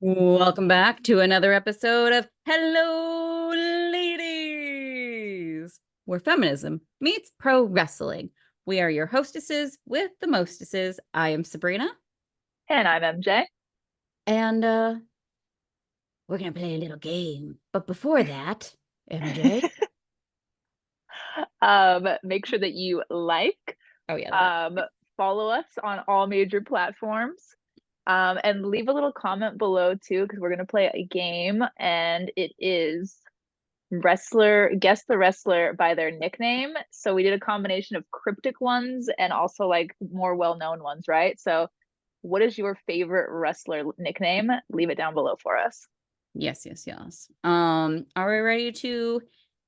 Welcome back to another episode of Hello Ladies, where feminism meets pro wrestling. We are your hostesses with the mostesses. I am Sabrina, And I'm MJ. and we're gonna play a little game. But before that, MJ. Make sure that you like, Oh yeah, that. um, follow us on all major platforms, and leave a little comment below too, because we're gonna play a game, and it is wrestler guess the wrestler by their nickname. So we did a combination of cryptic ones and also like more well-known ones, right? So what is your favorite wrestler nickname? Leave it down below for us. Yes, yes, yes. Are we ready to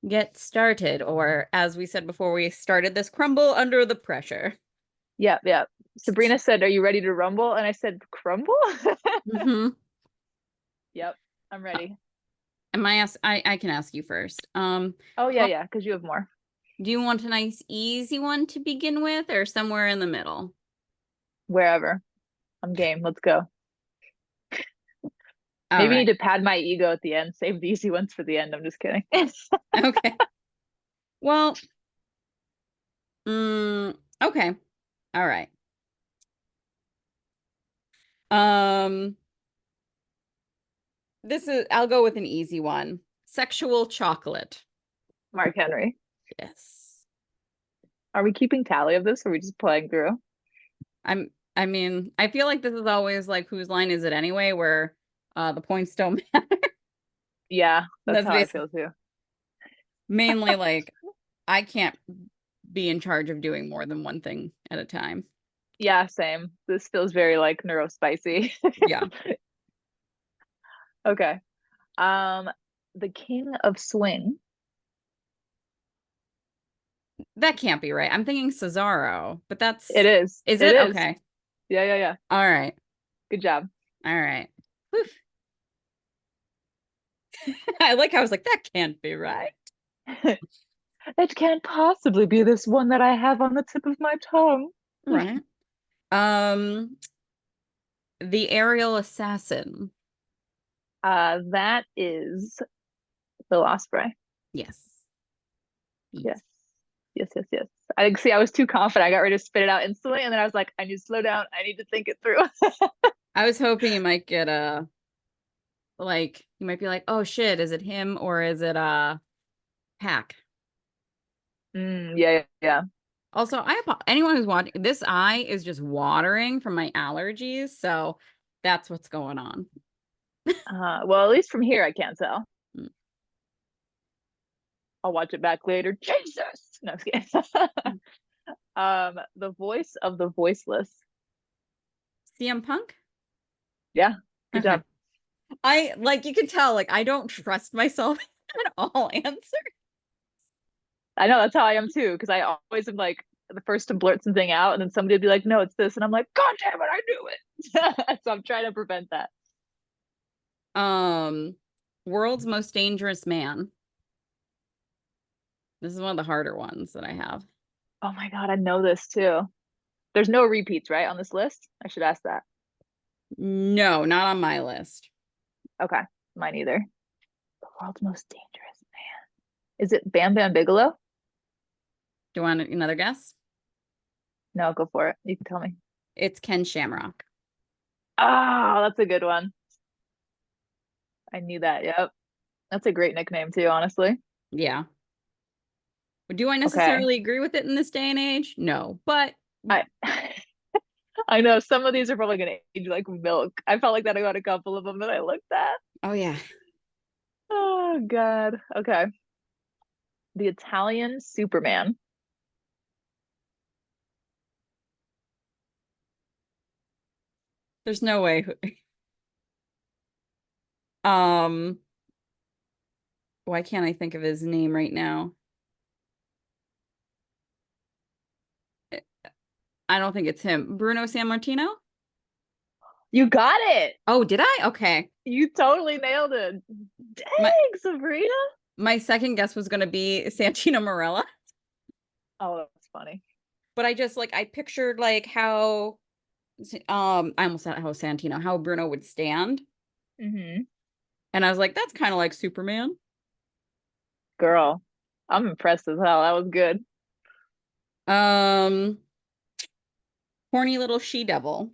get started? Or as we said before we started this, crumble under the pressure. Yep, yep. Sabrina said, "Are you ready to rumble?" And I said, "Crumble?" Mm-hmm. Yep, I'm ready. Am I ask I can ask you first. Oh yeah, Well, yeah, because you have more. do you want a nice easy one to begin with or somewhere in the middle? Wherever. I'm game. Let's go. All Maybe right. need to pad my ego at the end. Save the easy ones for the end. I'm just kidding. Okay. Well, okay. All right. Um, this is I'll go with an easy one. Sexual chocolate. Mark Henry. Yes. Are we keeping tally of this or are we just playing through? I mean, I feel like this is always like whose line is it anyway, where the points don't matter. Yeah, that's That's how I basically feel too. mainly like I can't be in charge of doing more than one thing at a time. Yeah, same. This feels very like neurospicy. Yeah. Okay. Um, the King of Swing. That can't be right. I'm thinking Cesaro, but It that's is. is It it? is. Okay. Yeah, yeah, yeah. All right. Good job. All right. Whew. I like how I was like, that can't be right. It can't possibly be this one that I have on the tip of my tongue. Right. Um, the aerial assassin. That is Bill Ospreay. Yes. Yes. Yes. Yes, yes, yes. I see. I was too confident. I got ready to spit it out instantly, and then I was like, I need to slow down. I need to think it through. I was hoping you might get a like you might be like, oh shit, is it him or is it Pack? Yeah, yeah, yeah. Also, anyone who's watching this eye is just watering from my allergies, so that's what's going on. Well, at least from here, I can't tell. Mm. I'll watch it back later. Jesus. No, I'm just kidding. The voice of the voiceless. CM Punk? Yeah, good Okay. job. I like you can tell like I don't trust myself at all answer. I know that's how I am too, because I always am like the first to blurt something out, and then somebody would be like, "No, it's this," and I'm like, "God damn it, I knew it." So I'm trying to prevent that. Um World's Most Dangerous Man. This is one of the harder ones that I have. Oh my God, I know this too. There's no repeats, right, on this list? I should ask that. No, not on my list. Okay, mine either. The world's most dangerous man. Is it Bam Bam Bigelow? Do you want another guess? No, go for it. You can tell me. It's Ken Shamrock. Oh, that's a good one. I knew that. Yep. That's a great nickname too, honestly. Yeah. Do I Okay. necessarily agree with it in this day and age? No, but I I know some of these are probably gonna age like milk. I felt like that about a couple of them that I looked at. oh yeah. Oh God. Okay. The Italian Superman. There's no way. Um, why can't I think of his name right now? I don't think it's him. Bruno Sammartino? You got it. Oh, did I? Okay. You totally nailed it. My Dang, Sabrina. my second guess was gonna be Santino Marella, Oh, that's funny. but I just like I pictured like how I almost said how Santino, how Bruno would stand. Mm-hmm. And I was like, that's kind of like Superman. Girl, I'm impressed as hell. That was good. Um, Horny little she devil.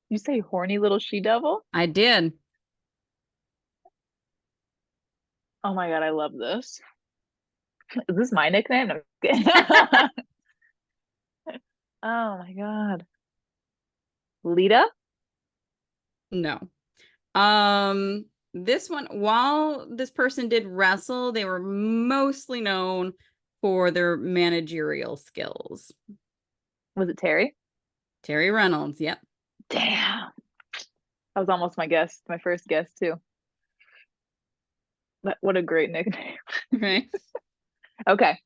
You say horny little she devil? I did. Oh my God, I love this. Is this my nickname? No. Oh my God. Lita? No. This one, while this person did wrestle, they were mostly known for their managerial skills. Was it Terry? Terry Reynolds, yep. Damn. That was almost my guess, my first guess too. But what a great nickname. Right. Okay.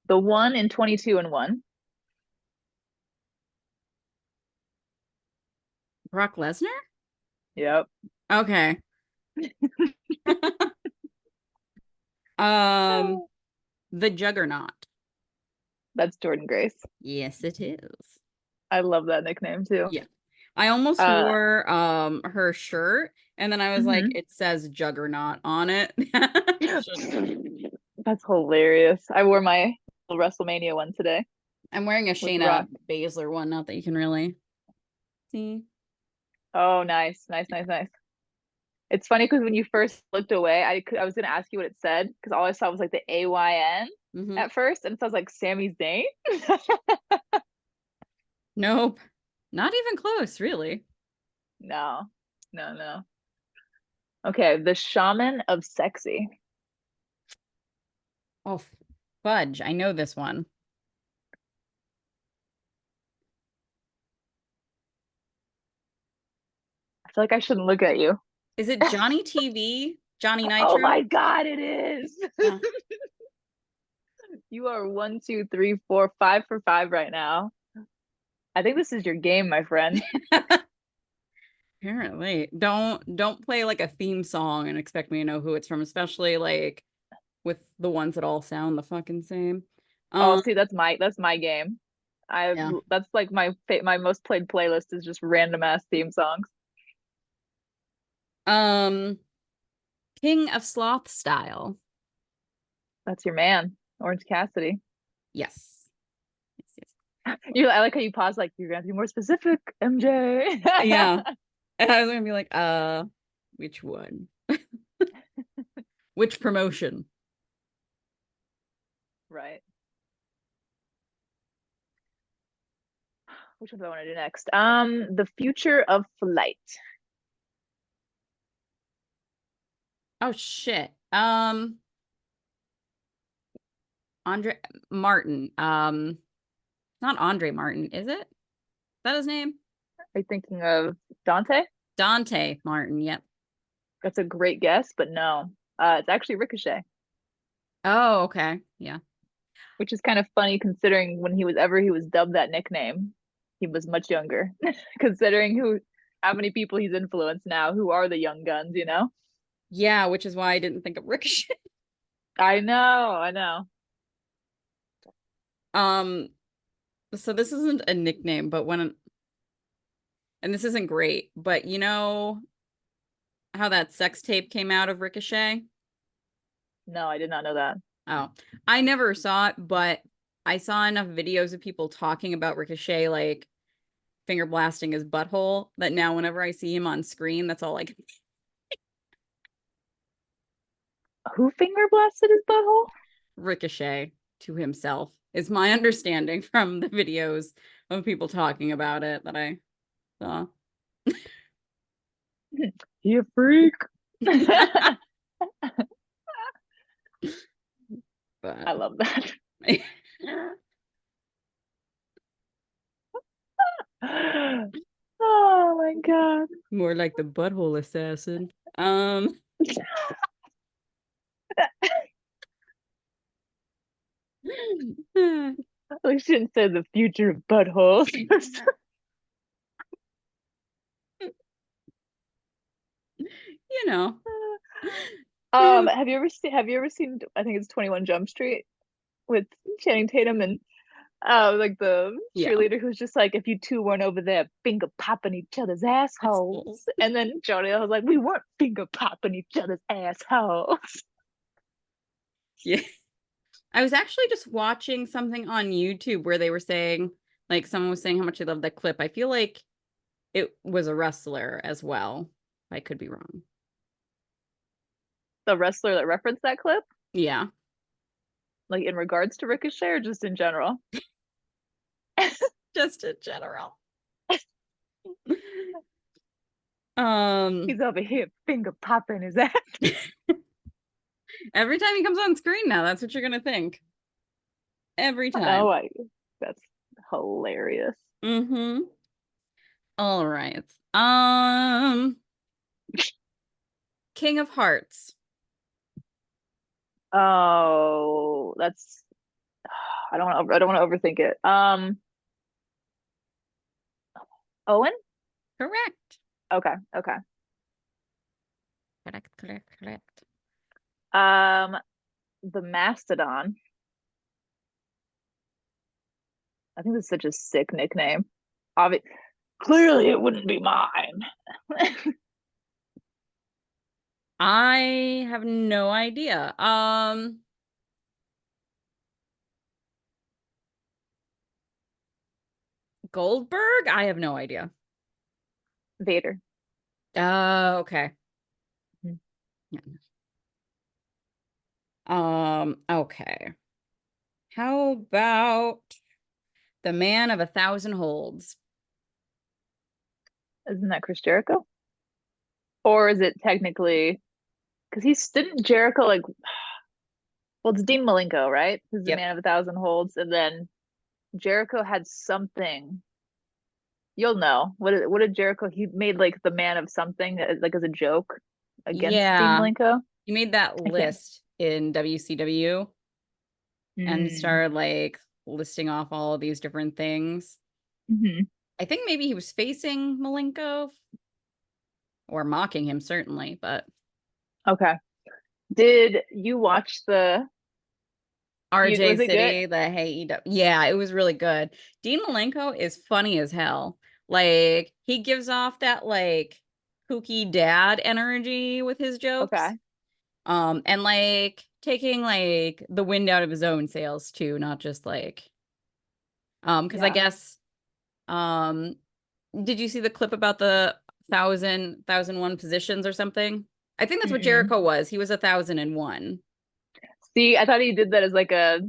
The one in 22 and 1. Brock Lesnar? Yep. Okay. Um, Oh, the Juggernaut. that's Jordan Grace. Yes, it is. I love that nickname too. Yeah. I almost Uh, wore her shirt and then I was like, mhm. it says Juggernaut on it. I shouldn't. That's hilarious. I wore my WrestleMania one today I'm wearing a with Rock. Shayna Baszler one, not that you can really see. Oh, nice, nice, nice, nice. It's funny because when you first looked away, I was gonna ask you what it said because all I saw was like the AYN Hmm. at first, and it sounds like Sami Zayn. Nope. Not even close, really. No, no, no. Okay, the Shaman of Sexy. Oh, fudge. I know this one. I feel like I shouldn't look at you. Is it Johnny TV? Johnny Oh Nitro? my God, it is. Uh, You are 1, 2, 3, 4, 5 for 5 right now. I think this is your game, my friend. apparently. Don't play like a theme song and expect me to know who it's from, especially like with the ones that all sound the fucking same. Oh, Um, see, that's my game. I yeah. that's like my most played playlist is just random ass theme songs. Um, King of Sloth Style. That's your man, Orange Cassidy. Yes. Yes, yes. I like how you pause, like you're gonna have to be more specific, MJ. Yeah. And I was gonna be like, which one? Which promotion? Right. Which one do I want to do next? The future of flight. Oh shit. Andre Martin. Not Andre Martin, is it? Is that his name? Are you thinking of Dante? Dante Martin, yep. That's a great guess, but no. It's actually Ricochet, Oh, okay. Yeah. which is kind of funny considering when he was dubbed that nickname, he was much younger. Considering how many people he's influenced now, who are the young guns, you know? Yeah, which is why I didn't think of Ricochet. I know, I know. Um, so this isn't a nickname, but and this isn't great, but you know how that sex tape came out of Ricochet? No, I did not know that. Oh, I never saw it, but I saw enough videos of people talking about Ricochet, like finger blasting his butthole, that now whenever I see him on screen, that's all like Who finger blasted his butthole? Ricochet to himself, is my understanding from the videos of people talking about it that I saw. You freak. I But love that. Oh my God. more like the butthole assassin. We shouldn't say the future of buttholes. You know. Have you ever seen I think it's 21 Jump Street with Channing Tatum and like the Yeah. cheerleader who's just like, if you two weren't over there finger popping each other's assholes. Assholes. And then Jody was like, we weren't finger popping each other's assholes. Yeah. I was actually just watching something on YouTube where they were saying, like, someone was saying how much they loved that clip. I feel like it was a wrestler as well. I could be wrong. The wrestler that referenced that clip, Yeah. like in regards to Ricochet or just in general? Just in general. Um, He's over here finger popping his ass. every time he comes on screen now, that's what you're gonna think. Every Oh, time. that's hilarious. Mm-hmm. All right. Um, King of Hearts. Oh, that's I don't want to overthink it. Owen? Correct. Okay, okay. Correct, correct, correct. Um, the Mastodon. I think that's such a sick nickname. Obvi Clearly it wouldn't be mine. I have no idea. Goldberg? I have no idea. Vader. Okay. Mhm. Yeah. Okay. How about the man of 1,000 holds? Isn't that Chris Jericho? Or is it technically because he's didn't Jericho like well it's Dean Malenko, right? Who's the Yep. man of a thousand holds, and then Jericho had something. You'll know. What did Jericho he made like the man of something like as a joke against Dean Yeah. Malenko? He made that I can't. list in WCW and Mm. started like listing off all of these different things. Hmm. I think maybe he was facing Malenko or mocking him, certainly, but Okay. Did you watch the you RJ was it good? City, the Hey yeah, it was really good. Dean Malenko is funny as hell. Like he gives off that like kooky dad energy with his jokes. Okay. And like taking like the wind out of his own sails too, not just like because I Yeah. guess um did you see the clip about the thousand one positions or something? I think that's what Mm-mm. Jericho was. He was 1,001. See, I thought he did that as like a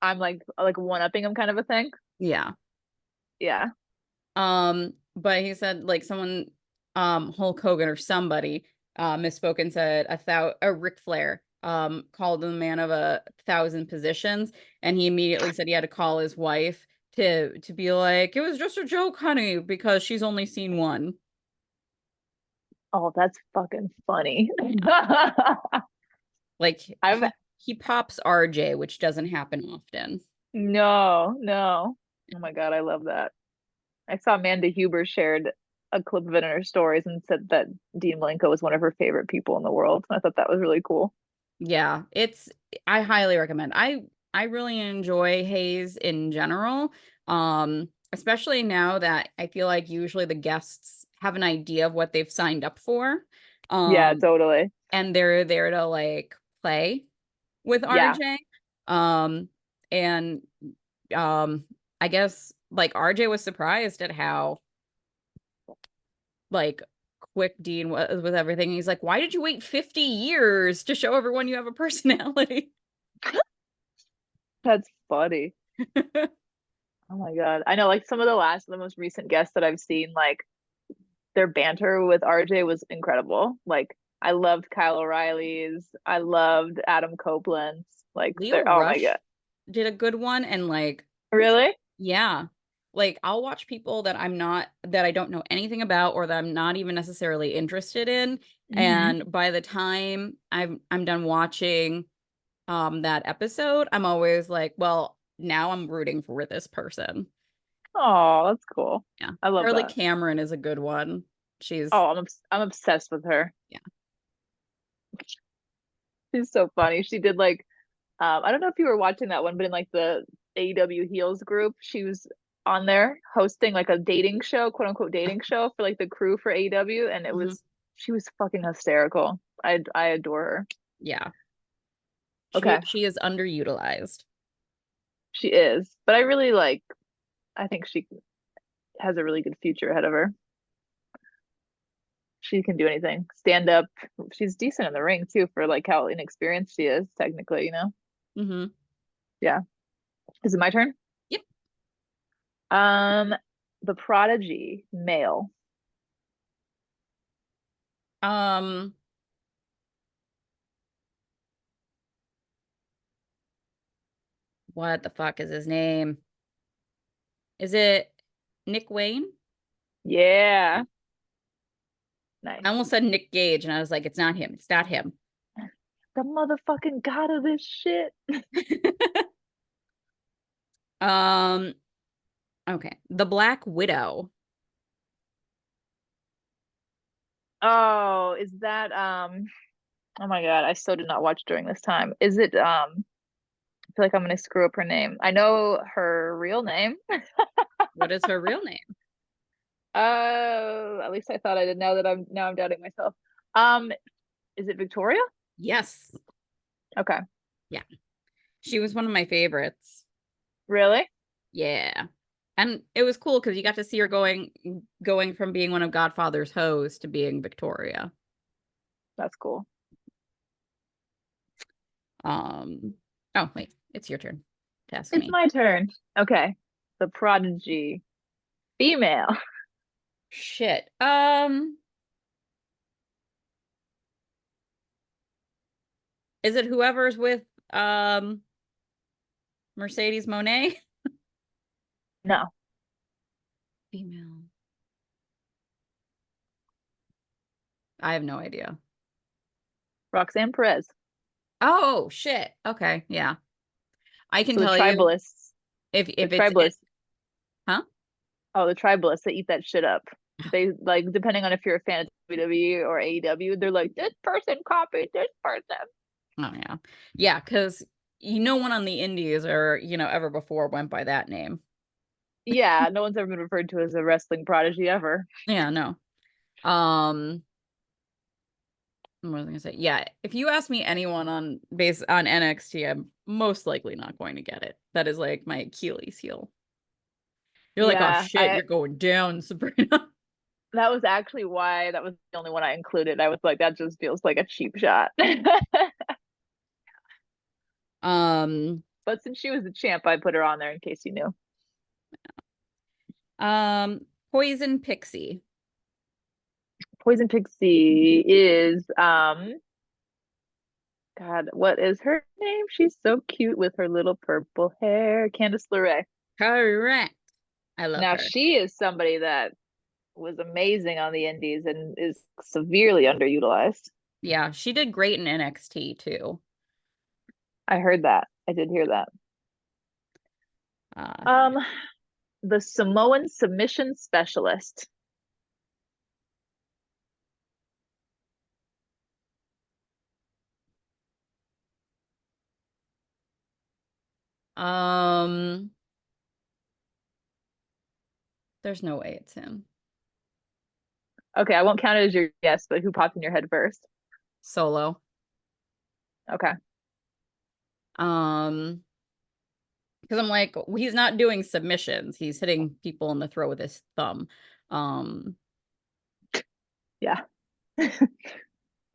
I'm like one upping him kind of a thing. Yeah. Yeah. But he said like someone, Hulk Hogan or somebody, misspoke and said Ric Flair, called him the man of 1,000 positions, and he immediately said he had to call his wife to be like, it was just a joke, honey, because she's only seen one. Oh, that's fucking funny. Like I've he pops RJ, which doesn't happen often. no, no. Oh my God, I love that. I saw Amanda Huber shared a clip of it in her stories and said that Dean Malenko was one of her favorite people in the world. I thought that was really cool. Yeah, I highly recommend. I really enjoy Hayes in general. Especially now that I feel like usually the guests have an idea of what they've signed up for. Yeah, Um, totally. and they're there to like play with Yeah, RJ. And um I guess like RJ was surprised at how like quick Dean was with everything. He's like, "Why did you wait 50 years to show everyone you have a personality?" that's funny. Oh my God. I know like some of the most recent guests that I've seen, like their banter with RJ was incredible. Like I loved Kyle O'Reilly's. I loved Adam Copeland's. Like Leo they're oh my Rush God. did a good one, and like Really? yeah, like I'll watch people that I don't know anything about or that I'm not even necessarily interested in, Hmm. and by the time I'm done watching that episode, I'm always like, well, now I'm rooting for this person. Oh, that's cool. Yeah. I love Shirley that. Cameron is a good one. She's Oh, I'm obsessed with her. yeah. She's so funny. She did like I don't know if you were watching that one, but in like AEW Heels group. She was on there hosting like a dating show, quote unquote dating show for like the crew for AEW, and Hmm. she was fucking hysterical. I adore her. Yeah. Okay, She is underutilized. she is, but I really like. I think she has a really good future ahead of her. She can do anything. Stand up. She's decent in the ring too for like how inexperienced she is technically, you know? Hmm. Yeah. Is it my turn? Yep. Um, the Prodigy, male. Um, what the fuck is his name? Is it Nick Wayne? Yeah. Yeah. I Nice. almost said Nick Gage, and I was like, it's not him. It's not him. The motherfucking god of this shit. Um, okay. The Black Widow. Oh, is that oh my God, I still did not watch during this time. Is it I feel like I'm gonna screw up her name. I know her real name. What is her real name? At least I thought I did. Now I'm doubting myself. Um, is it Victoria? Yes. Okay. Yeah. She was one of my favorites. Really? Yeah. And it was cool because you got to see her going from being one of Godfather's hoes to being Victoria. That's cool. Um, oh wait, it's your turn to ask It's me. my turn. Okay. The Prodigy, female. Shit. Is it whoever's with um Mercedes Monet? No. Female. I have no idea. Roxanne Perez. Oh shit. Okay, yeah. I can So the tell you tribalists, the if it's tribalists, huh? oh, the tribalists, they eat that shit up. They like, depending on if you're a fan of WWE or AEW, they're like, this person copied this person. Oh yeah. Yeah, because no one on the indies or ever before went by that name. Yeah, no one's ever been referred to as a wrestling prodigy ever. Yeah, no. Um, what was I gonna say? Yeah, if you ask me anyone on NXT, I'm most likely not going to get it. That is like my Achilles heel. You're like, oh Yeah, shit, I you're going down, Sabrina. that was actually why that was the only one I included. I was like, that just feels like a cheap shot. Um, But since she was the champ, I put her on there in case you knew. um, Poison Pixie. Poison Pixie is God, what is her name? She's so cute with her little purple hair. Candice LeRae. Correct. I love Now her. she is somebody that was amazing on the indies and is severely underutilized. Yeah, she did great in NXT too. I heard that. I did hear that. Uh, Um, the Samoan submission specialist. um, there's no way it's him. Okay, I won't count it as your guess, but who popped in your head first? Solo. Okay. Um, because I'm like, he's not doing submissions. He's hitting people in the throat with his thumb. Um, Yeah.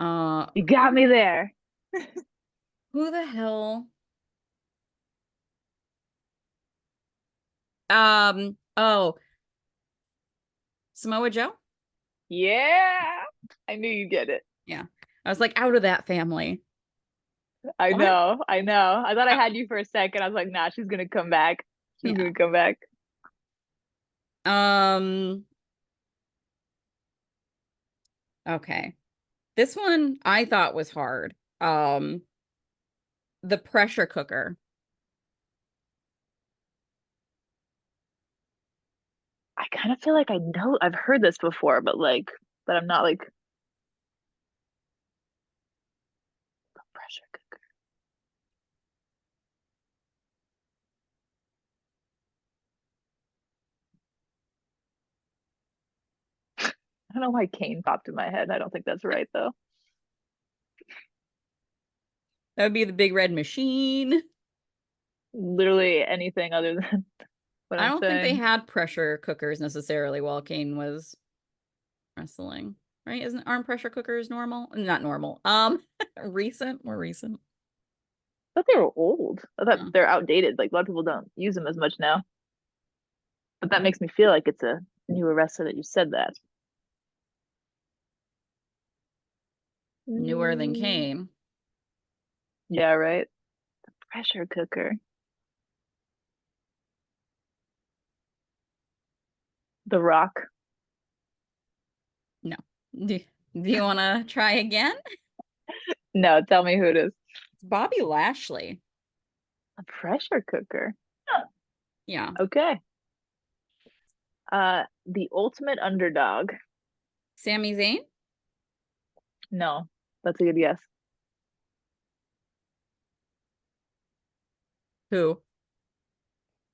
uh, You got me there. who the hell? Oh, Samoa Joe? Yeah. I knew you'd get it. Yeah. I was like, out of that family. I What? know. I know. I thought I had you for a second. I was like, nah, she's gonna come back. She's Yeah. gonna come back. Um, okay. This one I thought was hard. The pressure cooker. I kind of feel like I know I've heard this before, but I'm not like pressure cooker. I don't know why Kane popped in my head. I don't think that's right though. That would be the Big Red Machine. Literally anything other than what I I'm don't think they saying. had pressure cookers necessarily while Kane was wrestling, right? Isn't arm pressure cookers normal? Not normal. Recent, more recent. I thought they were old. I thought Oh. they're outdated. Like a lot of people don't use them as much now. But that makes me feel like it's a newer wrestler that you said that. Newer than Mm, Kane. yeah, right. Pressure cooker. The Rock. No. Do, do you want to try again? No, tell me who it is. It's Bobby Lashley. A pressure cooker. Huh. Yeah. Okay. The ultimate underdog. Sami Zayn? No, that's a good guess. Who?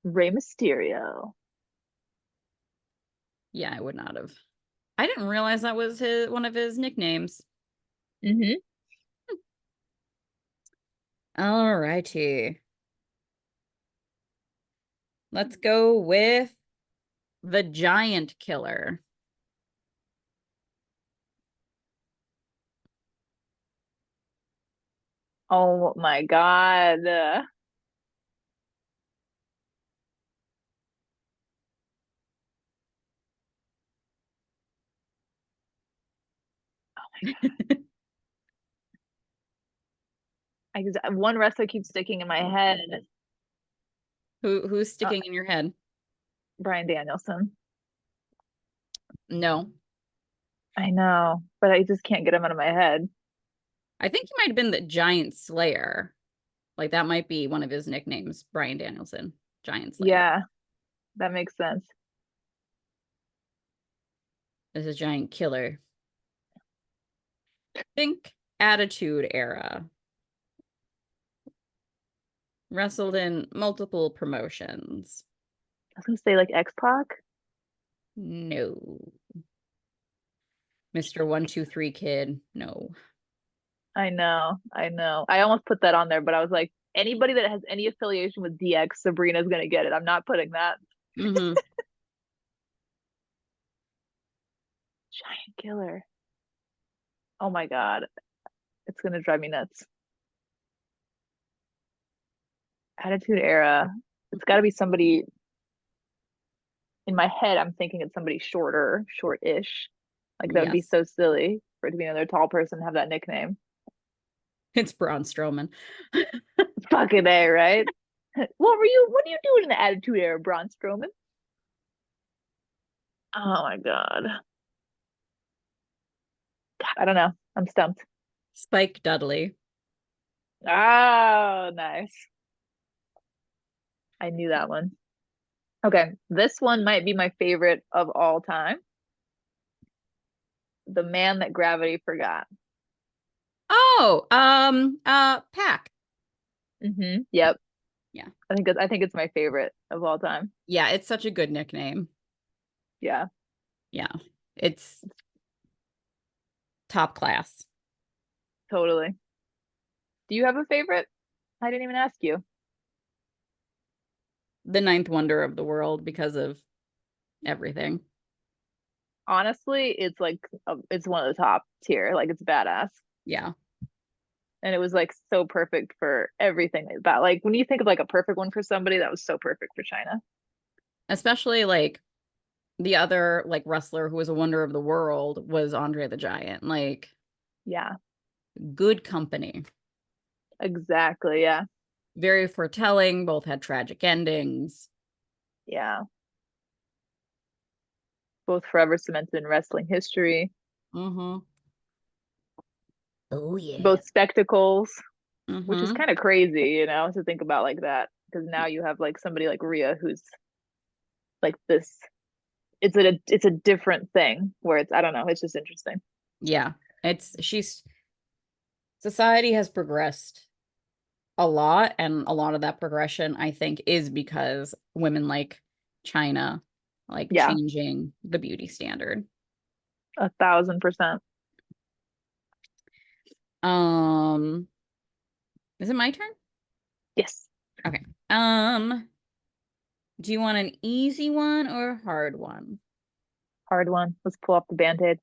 Rey Mysterio. Yeah, I would not have. I didn't realize that was his one of his nicknames. Mm-hmm. All righty. Let's go with the Giant Killer. Oh my God. One wrestler keeps sticking in my head. Who's Uh, sticking in your head? Brian Danielson. No. I know, but I just can't get him out of my head. I think he might have been the Giant Slayer. Like that might be one of his nicknames, Brian Danielson, Giant Slayer. Yeah, that makes sense. This is Giant Killer. Think Attitude Era. Wrestled in multiple promotions. I was gonna say like X-Pac. No. Mr. 123 Kid. No. I know, I know. I almost put that on there, but I was like, anybody that has any affiliation with DX, Sabrina's gonna get it. I'm not putting that. Hmm. Giant killer. Oh my God. It's gonna drive me nuts. Attitude era. It's gotta be somebody in my head. I'm thinking it's somebody shorter, short-ish. Like that would be Yes. so silly for it to be another tall person and have that nickname. It's Braun Strowman. Fucking A, right? What are you doing in the attitude era, Braun Strowman? Oh my God. I don't know. I'm stumped. Spike Dudley. Oh, nice. I knew that one. Okay, this one might be my favorite of all time. The man that gravity forgot. Oh, Pack. Yep. Yeah. I think it's my favorite of all time. Yeah, it's such a good nickname. Yeah, Yeah. It's top class. totally. Do you have a favorite? I didn't even ask you. The ninth wonder of the world because of everything. Honestly, it's one of the top tier. Like it's badass. Yeah. And it was like so perfect for everything about like when you think of like a perfect one for somebody, that was so perfect for China. Especially like the other like wrestler who was a wonder of the world was Andre the Giant. Like Yeah, good company. exactly. Yeah. Very foretelling, both had tragic endings. Yeah. Both forever cemented in wrestling history. Mm-hmm. Oh yeah. Both spectacles, which is Mm-hmm. kind of crazy, to think about like that. Because now you have like somebody like Rhea who's like this. It's a different thing where it's I don't know. It's just interesting. Yeah. It's she's society has progressed a lot, and a lot of that progression, I think, is because women like China, like Yeah. changing the beauty standard. 1,000%. Um, is it my turn? Yes. Okay. Do you want an easy one or a hard one? Hard one. Let's pull up the Band-Aid.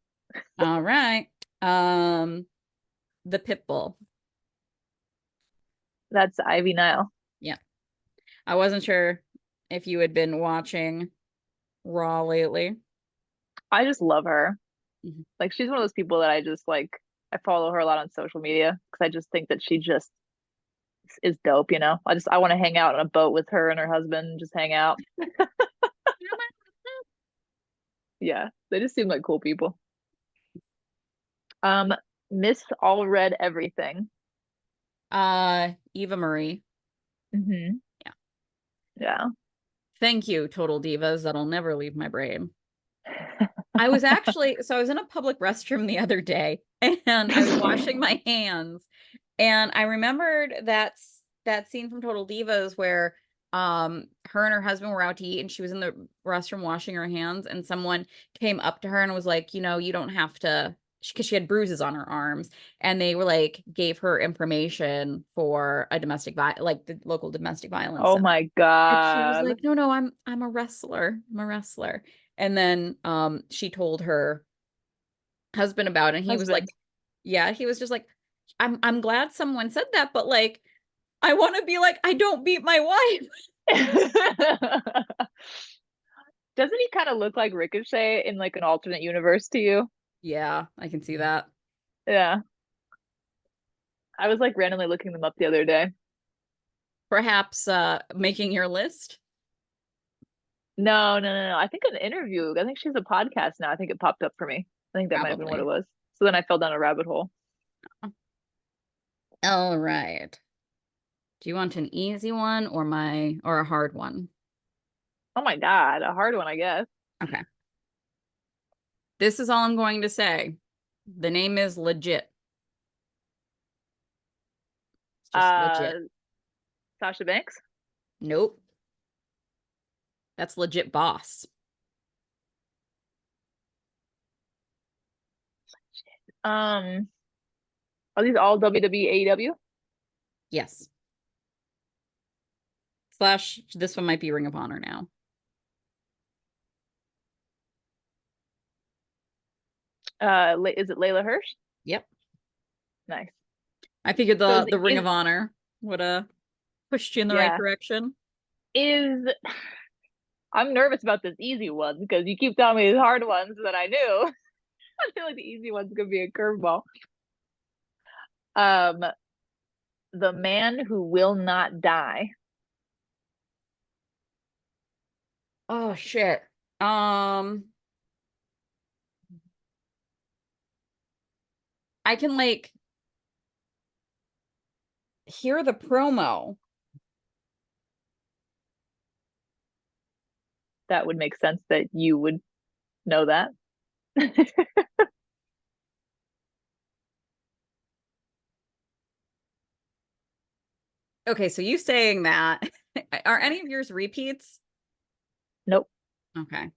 All right. Um, the pit bull. That's Ivy Nile. Yeah. I wasn't sure if you had been watching Raw lately. I just love her. Mhm. Like she's one of those people that I just like I follow her a lot on social media because I just think that she just is dope, you know. I want to hang out on a boat with her and her husband and just hang out. Yeah, they just seem like cool people. Um, Miss All Read Everything. Eva Marie. Hmm. Yeah. Yeah. Thank you, Total Divas. That'll never leave my brain. I was in a public restroom the other day and I was washing my hands and I remembered that scene from Total Divas where her and her husband were out to eat and she was in the restroom washing her hands and someone came up to her and was like, you don't have to because she had bruises on her arms and they were like gave her information for a like the local domestic violence Oh center. my And she was God. like, no, I'm a wrestler. I'm a wrestler. And then she told her husband about it and he was like, Husband. yeah, he was just like, I'm glad someone said that, but like I want to be like, I don't beat my wife. Doesn't he kind of look like Ricochet in like an alternate universe to you? Yeah, I can see that. Yeah. I was like randomly looking them up the other day. Perhaps making your list. No, no, no, no. I think an interview. I think she has a podcast now. I think it popped up for me. I think that might have been what it Probably. was. So then I fell down a rabbit hole. All right. Do you want an easy one or a hard one? Oh my God, a hard one, I guess. Okay. This is all I'm going to say. The name is legit. It's just legit. Uh, Sasha Banks. Nope. That's legit boss. Um, are these all WWE AEW? Yes. Slash, this one might be Ring of Honor now. Is it Layla Hirsch? Yep. Nice. I figured So the Ring of Honor would pushed you in the right yeah, direction. is I'm nervous about this easy one because you keep telling me these hard ones that I knew. I feel like the easy one's gonna be a curveball. Um, the man who will not die. Oh shit. Um, I can like hear the promo. That would make sense that you would know that. Okay, so you saying that are any of yours repeats? Nope. Okay.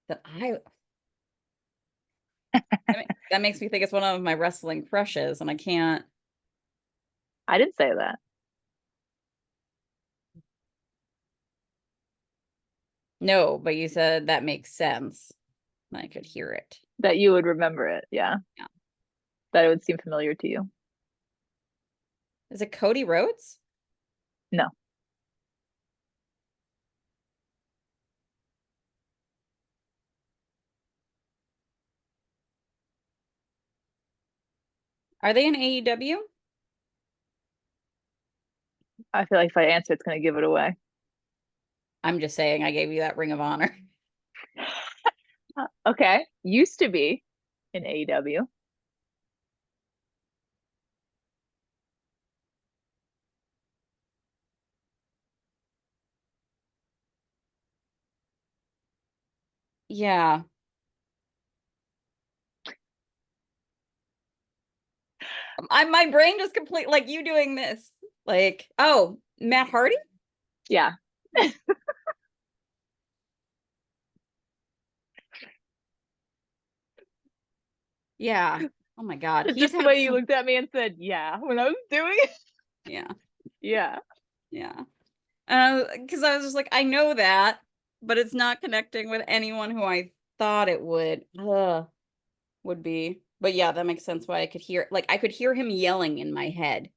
That I that makes me think it's one of my wrestling crushes, and I can't. I didn't say that. No, but you said that makes sense. I could hear it. That you would remember it. Yeah. Yeah. That it would seem familiar to you. Is it Cody Rhodes? No. Are they in AEW? I feel like if I answer, it's going to give it away. I'm just saying I gave you that Ring of Honor. Okay. Used to be in AEW. Yeah. My brain just complete like you doing this. Like, oh, Matt Hardy? Yeah. Yeah. Oh my God. He's Just the had way you some. looked at me and said, yeah, when I was doing it. Yeah. Yeah. Yeah. Because I was just like, I know that, but it's not connecting with anyone who I thought it would be. But yeah, that makes sense why I could hear him yelling in my head.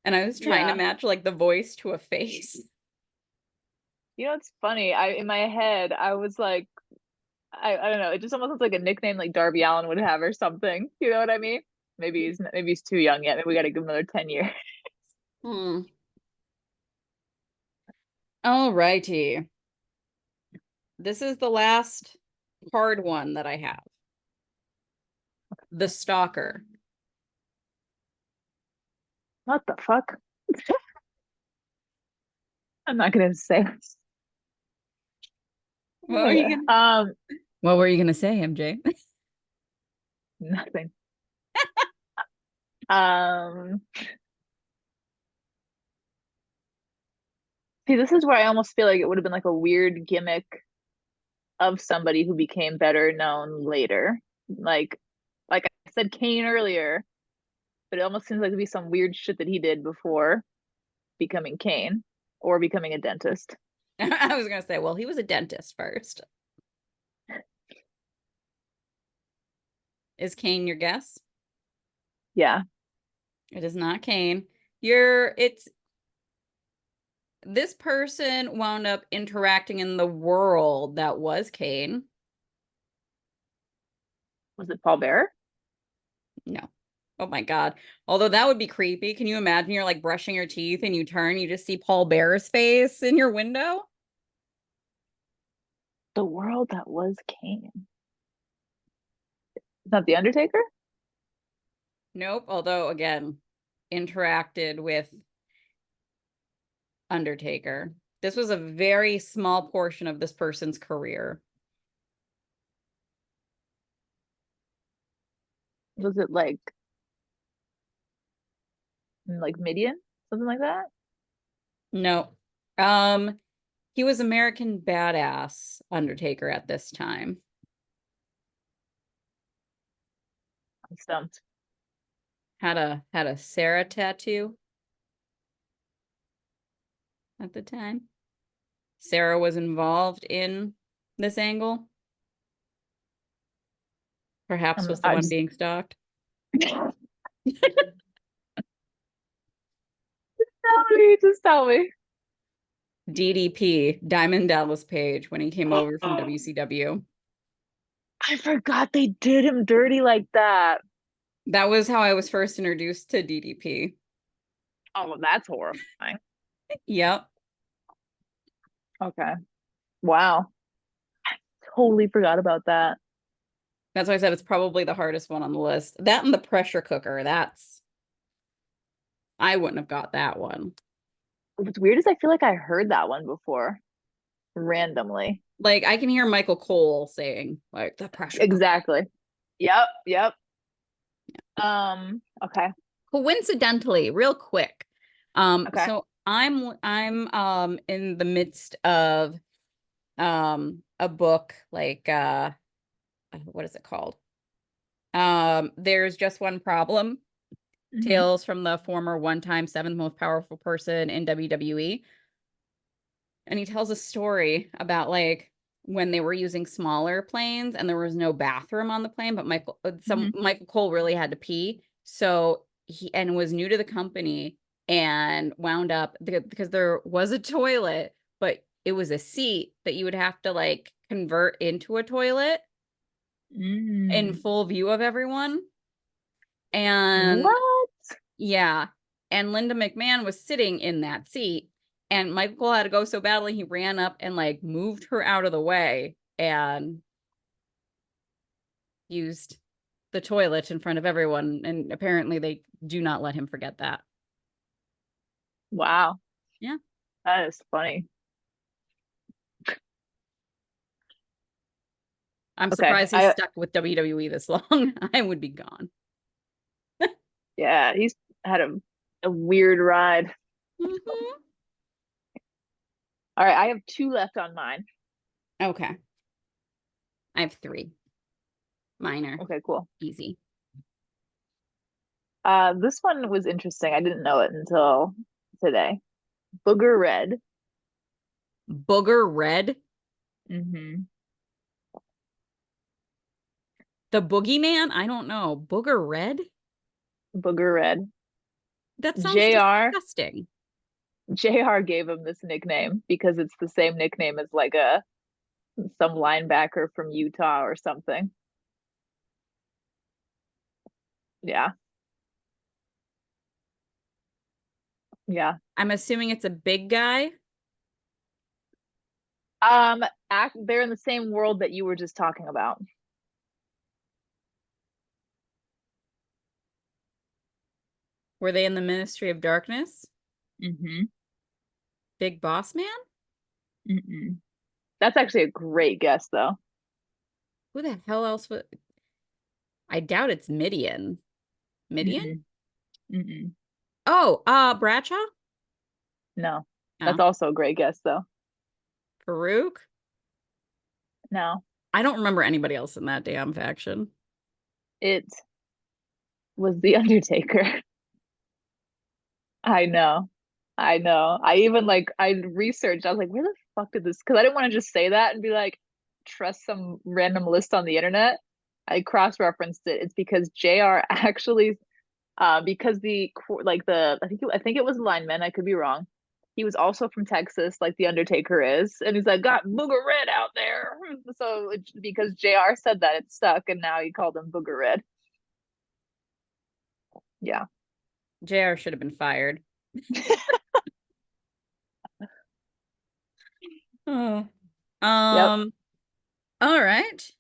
And I was trying to Yeah. match like the voice to a face. You know, it's funny. In my head, I was like, I don't know. It just almost looks like a nickname like Darby Allin would have or something. You know what I mean? Maybe he's too young yet. Maybe we got to give him another 10 years. Hmm. All righty. This is the last hard one that I have. The Stalker. What the fuck? I'm not gonna say this. What were you gonna What were you gonna say, MJ? nothing. Um, See, this is where I almost feel like it would have been like a weird gimmick of somebody who became better known later. Like, like I said, Kane earlier, but it almost seems like it'd be some weird shit that he did before becoming Kane or becoming a dentist. I was gonna say, well, he was a dentist first. Is Kane your guess? Yeah. It is not Kane. It's this person wound up interacting in the world that was Kane. Was it Paul Bearer? No. Oh my God. Although that would be creepy. Can you imagine you're like brushing your teeth and you turn, you just see Paul Bear's face in your window? The world that was Kane. Is that the Undertaker? Nope. Although again, interacted with Undertaker. This was a very small portion of this person's career. Was it like Midian? Something like that? No. Um, he was American Badass Undertaker at this time. I'm stumped. Had a Sarah tattoo at the time. Sarah was involved in this angle. Perhaps was the I one just being stalked. just tell me. DDP, Diamond Dallas Page, when he came over from WCW. I forgot they did him dirty like that. That was how I was first introduced to DDP. Oh, well, that's horrifying. Yep. Okay. Wow. Totally forgot about that. That's why I said it's probably the hardest one on the list. That and the pressure cooker. I wouldn't have got that one. What's weird is I feel like I heard that one before randomly. Like I can hear Michael Cole saying, like, the pressure cooker. Exactly. Yep, yep. Okay. Coincidentally, real quick. Okay. So I'm in the midst of a book like what is it called? There's Just One Problem, Hmm. Tales from the Former One-Time Seventh Most Powerful Person in WWE. And he tells a story about like when they were using smaller planes and there was no bathroom on the plane, but Hmm. Michael Cole really had to pee. So he and was new to the company and wound up because there was a toilet, but it was a seat that you would have to like convert into a toilet in Mm. full view of everyone. And What? yeah. And Linda McMahon was sitting in that seat. And Michael had to go so badly, he ran up and like moved her out of the way and used the toilet in front of everyone. And apparently they do not let him forget that. Wow. Yeah. That is funny. I'm Okay. surprised he's stuck with WWE this long. I would be gone. Yeah, he's had a weird ride. Mhm. All right, I have two left on mine. Okay. I have three. Minor. Okay, cool. Easy. This one was interesting. I didn't know it until today. Booger Red. Booger Red. Mm-hmm. The boogeyman? I don't know. Booger Red? Booger Red. That sounds JR disgusting. JR gave him this nickname because it's the same nickname as like a some linebacker from Utah or something. Yeah. Yeah. I'm assuming it's a big guy. They're in the same world that you were just talking about. Were they in the Ministry of Darkness? Mm-hmm. Big Boss Man? Mm-mm. That's actually a great guess, though. Who the hell else would I doubt it's Midian. Midian? Mm-mm. Mm-mm. Oh, Bradshaw? No, that's No. also a great guess, though. Farouk? No, I don't remember anybody else in that damn faction. it was the Undertaker. I know. I know. I even like I researched. I was like, where the fuck did this? Because I didn't want to just say that and be like, trust some random list on the internet. I cross-referenced it. It's because JR actually, because I think it was lineman. I could be wrong. He was also from Texas, like the Undertaker is, and he's like, got Booger Red out there. So because JR said that, it stuck, and now he called him Booger Red. Yeah. JR should have been fired. Oh. Yep. Um, all right.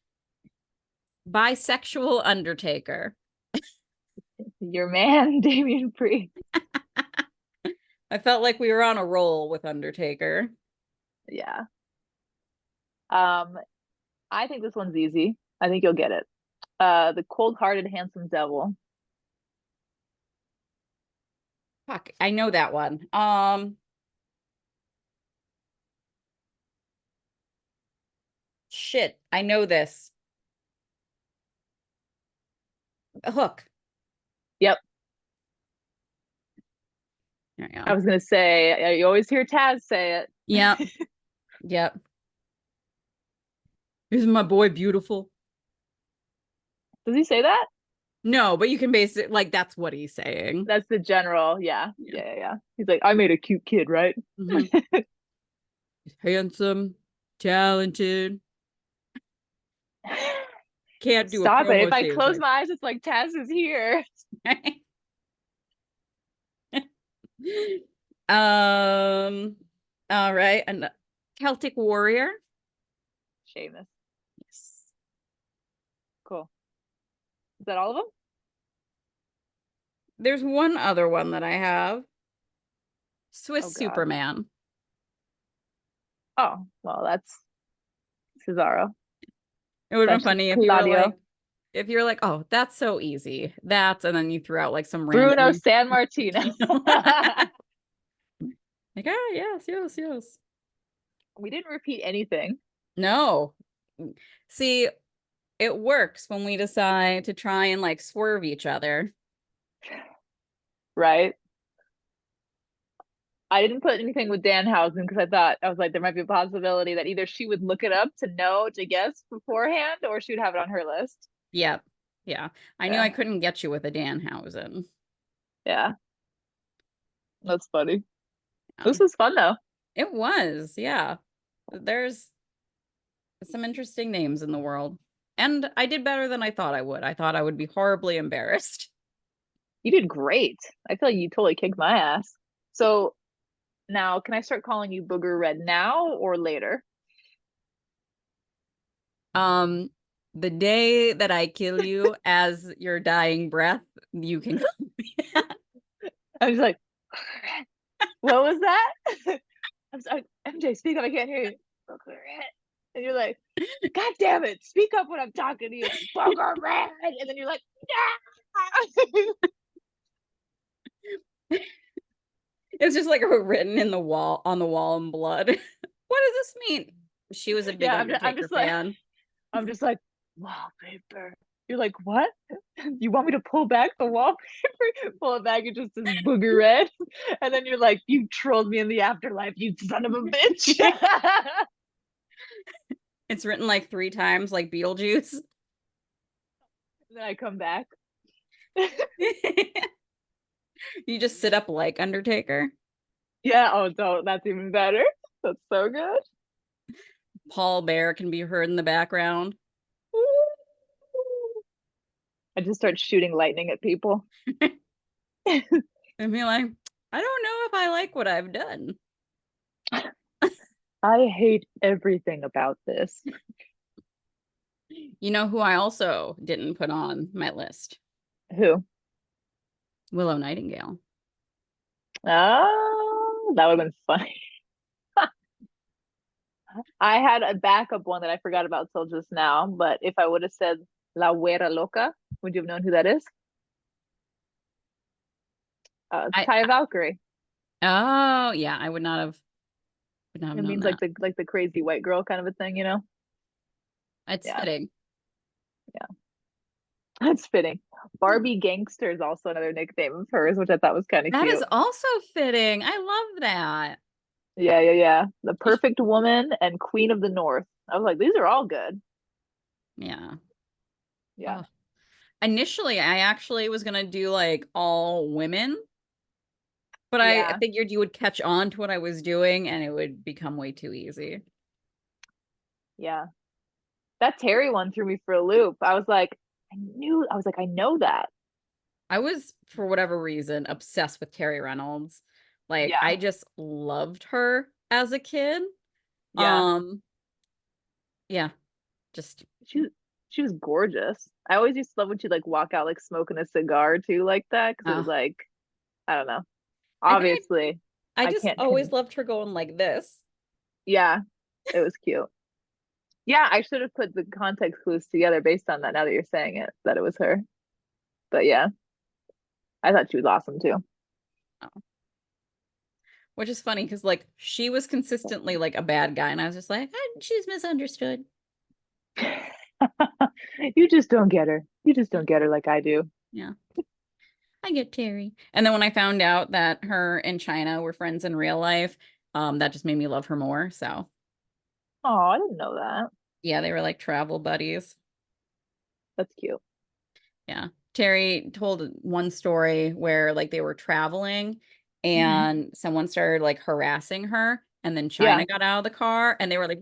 Bisexual Undertaker. Your man, Damien Priest. I felt like we were on a roll with Undertaker. Yeah. Um, I think this one's easy. I think you'll get it. The cold-hearted, handsome devil. Fuck, I know that one. Shit, I know this. Hook. Yep. There you I go. was gonna say, you always hear Taz say Yep. it. Yep. Isn't my boy beautiful? Does he say that? No, but you can base it like that's what he's saying. That's the general. Yeah. Yeah. Yeah, yeah, yeah. He's like, I made a cute kid, right? Mhm. He's handsome, talented, can't do a Stop it. If promo I sales close right. my eyes, it's like Taz is here. Um, all right. And Celtic warrior. Seamus. Yes. Cool. Is that all of them? There's one other one that I have. Oh Swiss God. Superman. Oh, well, that's Cesaro It would have been slash funny Claudio. if you're like, oh, that's so easy. That's and then you threw out like some Bruno random San Martino. like, ah, yes, yes, yes. We didn't repeat anything. No. See, it works when we decide to try and like swerve each other. Right? I didn't put anything with Danhausen because I was like, there might be a possibility that either she would look it up to know to guess beforehand or she would have it on her list. Yep. Yeah. I knew Yeah. I couldn't get you with a Danhausen. Yeah. That's funny. Yeah. This was fun though. It was, yeah. There's some interesting names in the world. And I did better than I thought I would. I thought I would be horribly embarrassed. You did great. I feel like you totally kicked my ass. So now, can I start calling you Booger Red now or later? Um, the day that I kill you as your dying breath, you can call me. I was like, what was that? I'm sorry, MJ, speak up. I can't hear you. Booger Red. And you're like, God damn it, speak up when I'm talking to you. Booger Red. And then you're like, yeah. It's just like written in the wall on the wall in blood. What does this mean? She was a big Yeah, Undertaker fan. I'm just like, wallpaper. You're like, what? You want me to pull back the wallpaper? Pull it back, it just says booger red. And then you're like, you trolled me in the afterlife, you son of a bitch. It's written like 3 times, like Beetlejuice. Then I come back. You just sit up like Undertaker. Yeah, oh, don't. That's even better. That's so good. Paul Bear can be heard in the background. I just start shooting lightning at people. And be like, I don't know if I like what I've done. I hate everything about this. You know who I also didn't put on my list? Who? Willow Nightingale. Oh, that would have been funny. I had a backup one that I forgot about till just now, but if I would have said La Güera Loca, would you have known who that is? I Taya Valkyrie. Oh yeah, I would not have It known means that. like the crazy white girl kind of a thing, you know? It's Yeah, fitting. yeah. That's fitting. Barbie Gangster is also another nickname of hers, which I thought was kind of That is cute. also fitting. I love that. Yeah, yeah, yeah. The Perfect Woman and Queen of the North. I was like, these are all good. Yeah. Yeah, Oh. Initially, I actually was gonna do like all women, but I yeah, figured you would catch on to what I was doing and it would become way too easy. yeah. That Terry one threw me for a loop. I was like, I know that. I was, for whatever reason, obsessed with Carrie Reynolds. Like, Yeah, I just loved her as a kid. yeah. Um, yeah, just She she was gorgeous. I always used to love when she'd like walk out like smoking a cigar too, like that, because it uh, was like, I don't know. I think Obviously, I I just can't always con loved her going like this. yeah, it was cute. Yeah, I should have put the context clues together based on that now that you're saying it, that it was her. But yeah, I thought she was awesome too. Oh. Which is funny because like she was consistently like a bad guy, and I was just like, she's misunderstood. You just don't get her. You just don't get her like I do. Yeah, I get Terry. And then when I found out that her and China were friends in real life, that just made me love her more. So Oh, I didn't know that. yeah, they were like travel buddies. That's cute. Yeah. Terry told one story where like they were traveling Hmm. and someone started like harassing her, and then Yeah. China got out of the car and they were like,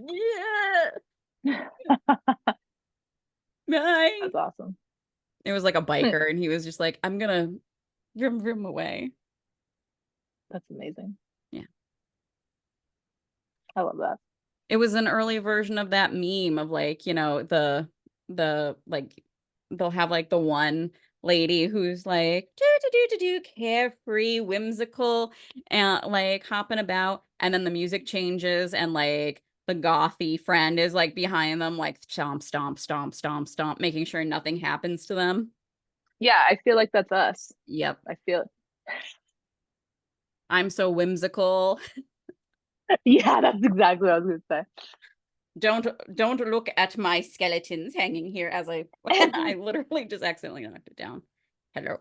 yeah, bye. That's awesome. It was like a biker and he was just like, I'm gonna vroom away. That's amazing. Yeah. I love that. It was an early version of that meme of like, the like they'll have like the one lady who's like do carefree, whimsical, and like hopping about, and then the music changes and like the gothy friend is like behind them, like stomp, stomp, stomp, stomp, stomp, making sure nothing happens to them. Yeah, I feel like that's us. Yep. I feel I'm so whimsical. yeah, that's exactly what I was gonna Don't look at my skeletons hanging here as I say. I literally just accidentally knocked it down. Hello.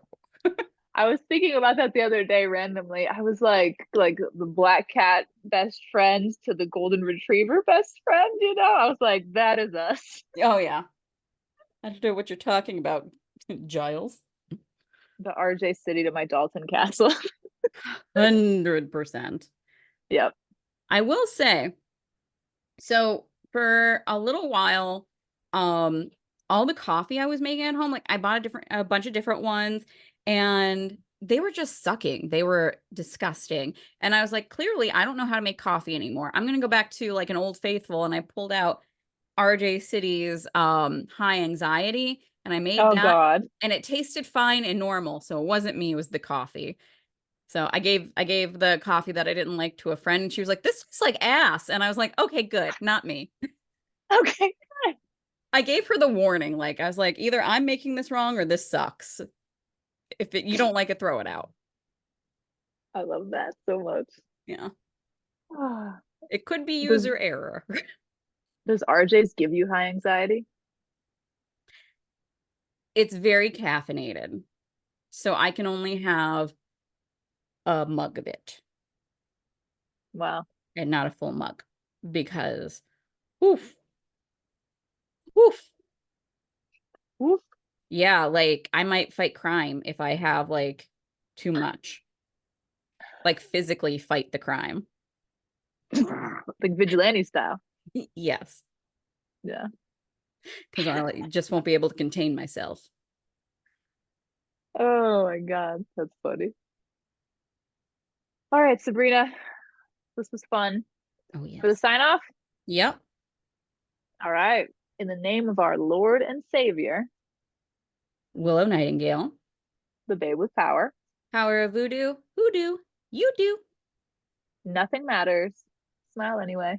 I was thinking about that the other day randomly. I was like the black cat best friends to the golden retriever best friend, you know? I was like, that is us. Oh yeah. I don't know what you're talking about, Giles. The RJ City to my Dalton Castle. 100%. Yep. I will say, so for a little while, um, all the coffee I was making at home, like I bought a bunch of different ones, and they were just sucking. They were disgusting. And I was like, clearly, I don't know how to make coffee anymore. I'm gonna go back to like an Old Faithful, and I pulled out RJ City's high anxiety, and I made Oh that, God. and it tasted fine and normal. So it wasn't me, it was the coffee. So I gave the coffee that I didn't like to a friend, and she was like, "This tastes like ass." And I was like, "Okay, good, not me." Okay. I gave her the warning. Like I was like, either I'm making this wrong or this sucks. If you don't like it, throw it out. I love that so much. Yeah. Ah. It could be Does user error. does RJ's give you high anxiety? It's very caffeinated. So I can only have a mug of it Wow. and not a full mug because oof, oof. Woof. Yeah, like I might fight crime if I have like too much. Like physically fight the crime. Like vigilante style. Yes, Yeah. because I like, just won't be able to contain myself. Oh my God. That's funny. All right, Sabrina, this was fun. Oh For the yes. sign off, Yep. all right. In the name of our Lord and Savior, Willow Nightingale. the Babe with Power, Power of voodoo. Hoodoo. You do. nothing matters. Smile anyway.